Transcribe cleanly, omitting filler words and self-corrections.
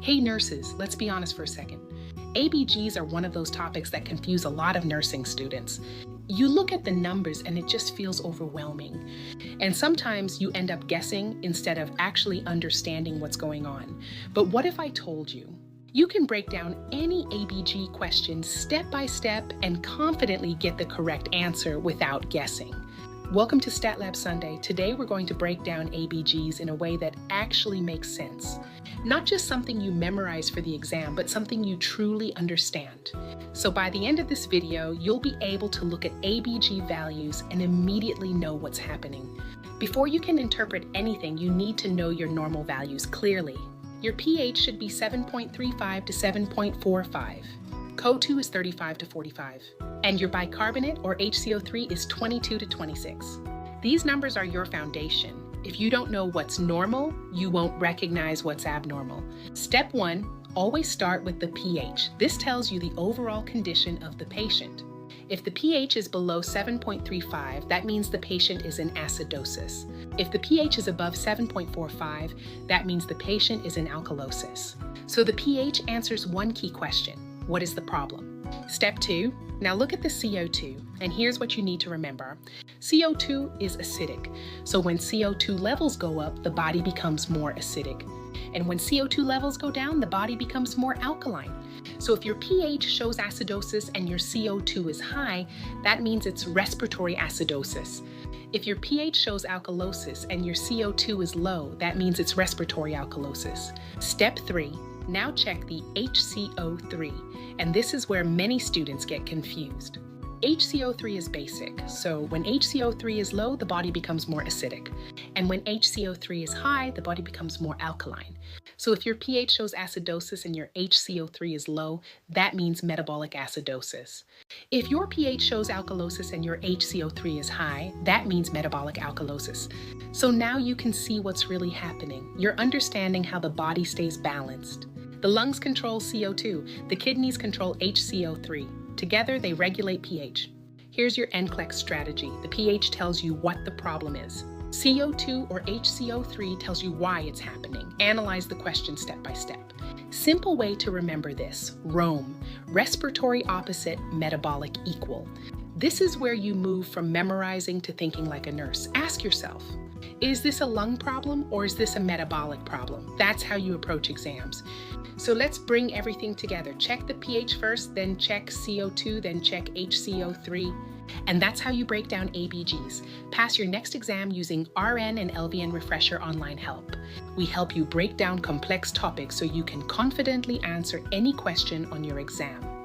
Hey nurses, let's be honest for a second. ABGs are one of those topics that confuse a lot of nursing students. You look at the numbers and it just feels overwhelming. And sometimes you end up guessing instead of actually understanding what's going on. But what if I told you? You can break down any ABG question step by step and confidently get the correct answer without guessing. Welcome to Stat Lab Sunday. Today we're going to break down ABGs in a way that actually makes sense. Not just something you memorize for the exam, but something you truly understand. So by the end of this video, you'll be able to look at ABG values and immediately know what's happening. Before you can interpret anything, you need to know your normal values clearly. Your pH should be 7.35 to 7.45. CO2 is 35 to 45. And your bicarbonate or HCO3 is 22 to 26. These numbers are your foundation. If you don't know what's normal, you won't recognize what's abnormal. Step 1, always start with the pH. This tells you the overall condition of the patient. If the pH is below 7.35, that means the patient is in acidosis. If the pH is above 7.45, that means the patient is in alkalosis. So the pH answers one key question. What is the problem? Step 2, now look at the CO2, and here's what you need to remember. CO2 is acidic, so when CO2 levels go up, the body becomes more acidic. And when CO2 levels go down, the body becomes more alkaline. So if your pH shows acidosis and your CO2 is high, that means it's respiratory acidosis. If your pH shows alkalosis and your CO2 is low, that means it's respiratory alkalosis. Step 3, now check the HCO3, and this is where many students get confused. HCO3 is basic, so when HCO3 is low, the body becomes more acidic. And when HCO3 is high, the body becomes more alkaline. So if your pH shows acidosis and your HCO3 is low, that means metabolic acidosis. If your pH shows alkalosis and your HCO3 is high, that means metabolic alkalosis. So now you can see what's really happening. You're understanding how the body stays balanced. The lungs control CO2, the kidneys control HCO3. Together, they regulate pH. Here's your NCLEX strategy. The pH tells you what the problem is. CO2 or HCO3 tells you why it's happening. Analyze the question step by step. Simple way to remember this, ROME, respiratory opposite, metabolic equal. This is where you move from memorizing to thinking like a nurse. Ask yourself, is this a lung problem or is this a metabolic problem? That's how you approach exams. So let's bring everything together. Check the pH first, then check CO2, then check HCO3. And that's how you break down ABGs. Pass your next exam using RN and LVN Refresher online help. We help you break down complex topics so you can confidently answer any question on your exam.